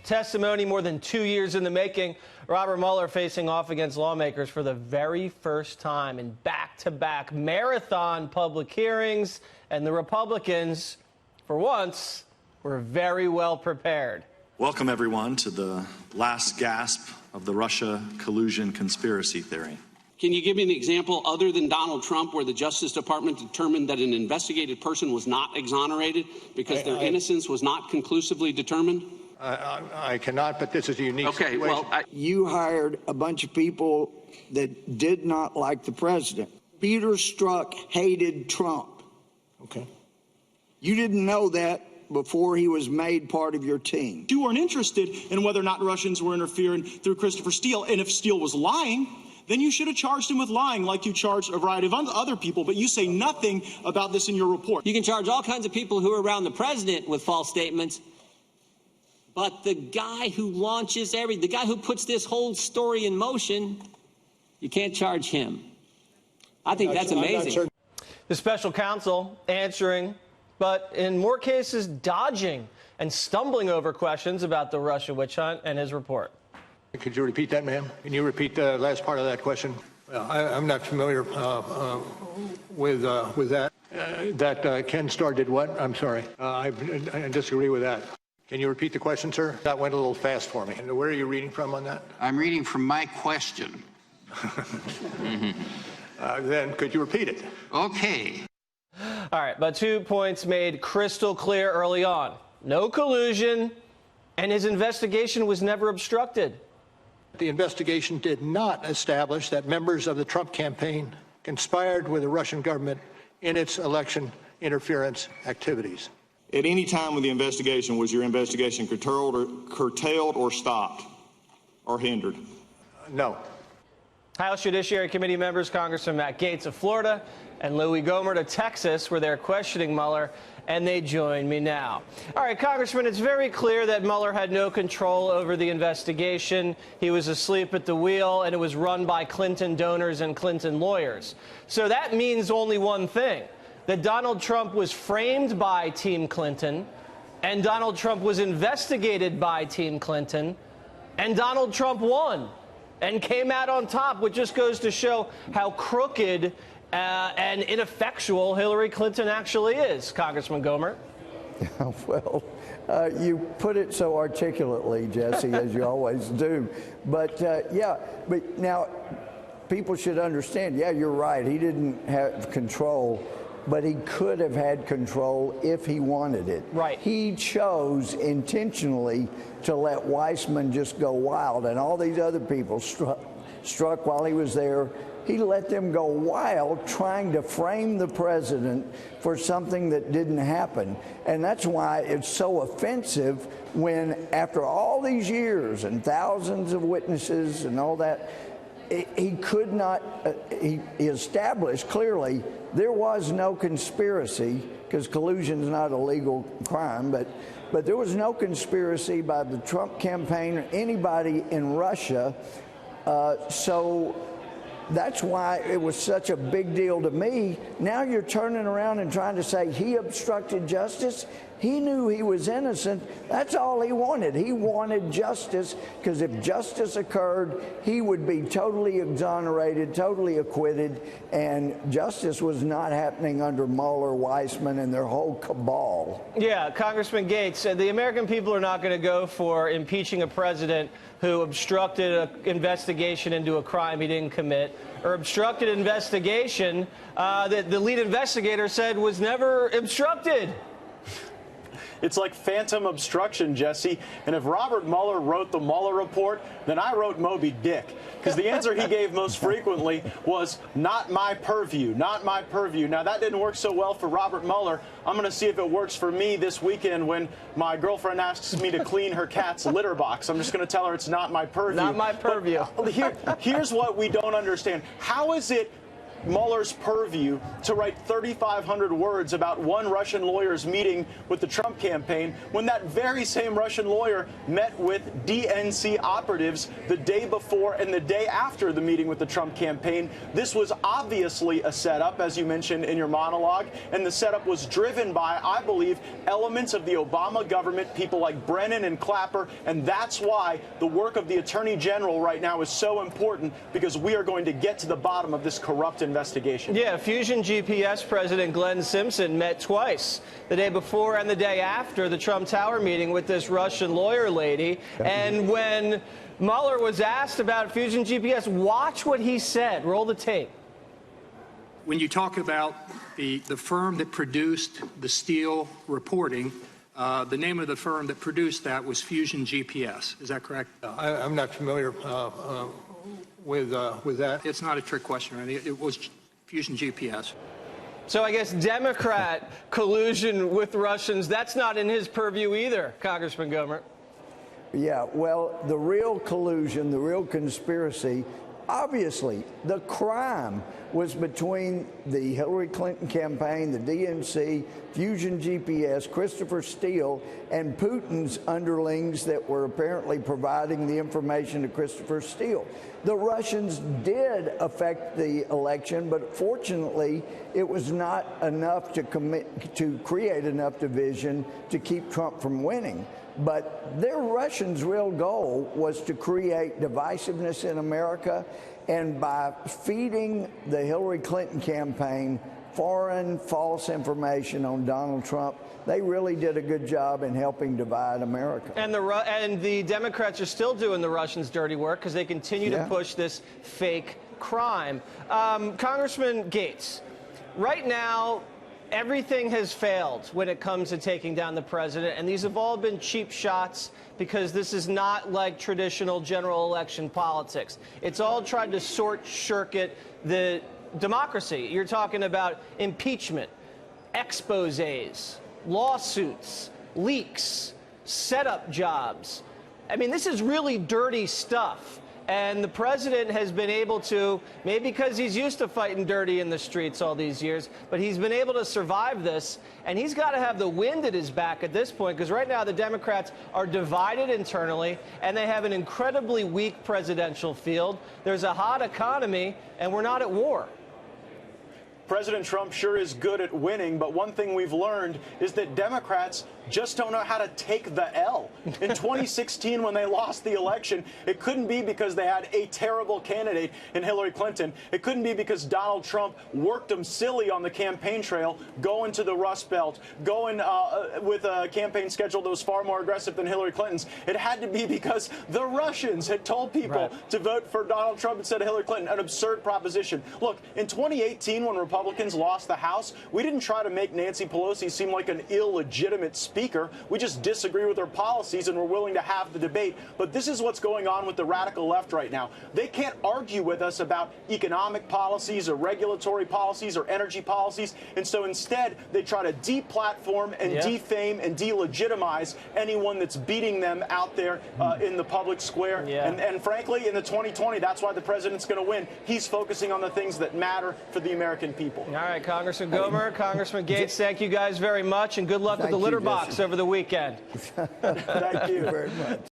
Testimony more than 2 years in the making. Robert Mueller facing off against lawmakers for the very first time in back-to-back marathon public hearings. And the Republicans, for once, were very well prepared. Welcome, everyone, to the last gasp of the Russia collusion conspiracy theory. Can you give me an example other than Donald Trump where the Justice Department determined that an investigated person was not exonerated because their innocence was not conclusively determined? I cannot, but this is a unique situation. Well, you hired a bunch of people that did not like the president. Peter Strzok hated Trump. Okay. You didn't know that before he was made part of your team. You weren't interested in whether or not Russians were interfering through Christopher Steele, and if Steele was lying, then you should have charged him with lying like you charged a variety of other people, but you say nothing about this in your report. You can charge all kinds of people who are around the president with false statements, but the guy who launches the guy who puts this whole story in motion, you can't charge him. I think that's amazing. The special counsel answering, but in more cases dodging and stumbling over questions about the Russia witch hunt and his report. Could you repeat that, ma'am? Can you repeat the last part of that question? Well, I'm not familiar with that. That Ken Starr did what? I'm sorry. I disagree with that. Can you repeat the question, sir? That went a little fast for me. And where are you reading from on that? I'm reading from my question. Then could you repeat it? Okay. All right, but 2 points made crystal clear early on. No collusion, and his investigation was never obstructed. The investigation did not establish that members of the Trump campaign conspired with the Russian government in its election interference activities. At any time with the investigation, was your investigation curtailed or stopped or hindered? No. House Judiciary Committee members, Congressman Matt Gaetz of Florida and Louie Gohmert of Texas, were there questioning Mueller, and they join me now. All right, Congressman, it's very clear that Mueller had no control over the investigation. He was asleep at the wheel, and it was run by Clinton donors and Clinton lawyers. So that means only one thing, that Donald Trump was framed by Team Clinton, and Donald Trump was investigated by Team Clinton, and Donald Trump won and came out on top, which just goes to show how crooked and ineffectual Hillary Clinton actually is, Congressman Gohmert. Well, you put it so articulately, Jesse, as you always do. But, but now people should understand, you're right. He didn't have control, but he could have had control if he wanted it. Right. He chose intentionally to let Weissman just go wild, and all these other people struck while he was there. He let them go wild trying to frame the president for something that didn't happen. And that's why it's so offensive when, after all these years and thousands of witnesses and all that, he could not, he established clearly there was no conspiracy, because collusion is not a legal crime, but there was no conspiracy by the Trump campaign or anybody in Russia. So that's why it was such a big deal to me. Now you're turning around and trying to say he obstructed justice. He knew he was innocent. That's all he wanted. He wanted justice, because if justice occurred, he would be totally exonerated, totally acquitted, and justice was not happening under Mueller, Weissman, and their whole cabal. Yeah, Congressman Gaetz, the American people are not going to go for impeaching a president who obstructed an investigation into a crime he didn't commit, or obstructed an investigation that the lead investigator said was never obstructed. It's like phantom obstruction, Jesse. And if Robert Mueller wrote the Mueller report, then I wrote Moby Dick. Because the answer he gave most frequently was, not my purview, not my purview. Now, that didn't work so well for Robert Mueller. I'm going to see if it works for me this weekend when my girlfriend asks me to clean her cat's litter box. I'm just going to tell her it's not my purview. Not my purview. But here's what we don't understand. How is it Mueller's purview to write 3,500 words about one Russian lawyer's meeting with the Trump campaign when that very same Russian lawyer met with DNC operatives the day before and the day after the meeting with the Trump campaign. This was obviously a setup, as you mentioned in your monologue, and the setup was driven by, I believe, elements of the Obama government, people like Brennan and Clapper, and that's why the work of the Attorney General right now is so important, because we are going to get to the bottom of this corrupt investigation. Yeah, Fusion GPS President Glenn Simpson met twice, the day before and the day after the Trump Tower meeting with this Russian lawyer lady. And when Mueller was asked about Fusion GPS, watch what he said. Roll the tape. When you talk about the firm that produced the Steele reporting, the name of the firm that produced that was Fusion GPS. Is that correct? I'm not familiar with that. It's not a trick question, right? It was Fusion GPS. So I guess Democrat collusion with Russians, that's not in his purview either, Congressman Gohmert. Yeah, well, the real collusion, the real conspiracy, obviously, the crime was between the Hillary Clinton campaign, the DNC, Fusion GPS, Christopher Steele, and Putin's underlings that were apparently providing the information to Christopher Steele. The Russians did affect the election, but fortunately, it was not enough to create enough division to keep Trump from winning. But their Russians' real goal was to create divisiveness in America, and by feeding the Hillary Clinton campaign foreign false information on Donald Trump, they really did a good job in helping divide America. And the Democrats are still doing the Russians' dirty work because they continue to push this fake crime. Congressman Gaetz, right now, everything has failed when it comes to taking down the president, and these have all been cheap shots because this is not like traditional general election politics. It's all tried to short-circuit the democracy. You're talking about impeachment, exposés, lawsuits, leaks, setup jobs. I mean, this is really dirty stuff. And the president has been able to, maybe because he's used to fighting dirty in the streets all these years, but he's been able to survive this. And he's got to have the wind at his back at this point, because right now the Democrats are divided internally, and they have an incredibly weak presidential field. There's a hot economy, and we're not at war. President Trump sure is good at winning, but one thing we've learned is that Democrats just don't know how to take the L. In 2016, when they lost the election, it couldn't be because they had a terrible candidate in Hillary Clinton. It couldn't be because Donald Trump worked them silly on the campaign trail, going to the Rust Belt, going with a campaign schedule that was far more aggressive than Hillary Clinton's. It had to be because the Russians had told people to vote for Donald Trump instead of Hillary Clinton, an absurd proposition. Look, in 2018, when Republicans lost the House, we didn't try to make Nancy Pelosi seem like an illegitimate speaker. We just disagree with her policies, and we're willing to have the debate. But this is what's going on with the radical left right now. They can't argue with us about economic policies or regulatory policies or energy policies. And so instead, they try to deplatform and defame and delegitimize anyone that's beating them out there in the public square. And frankly, in the 2020, that's why the president's going to win. He's focusing on the things that matter for the American people. All right, Congressman Gohmert, Congressman Gaetz, thank you guys very much, and good luck with the litter box over the weekend. Thank you very much.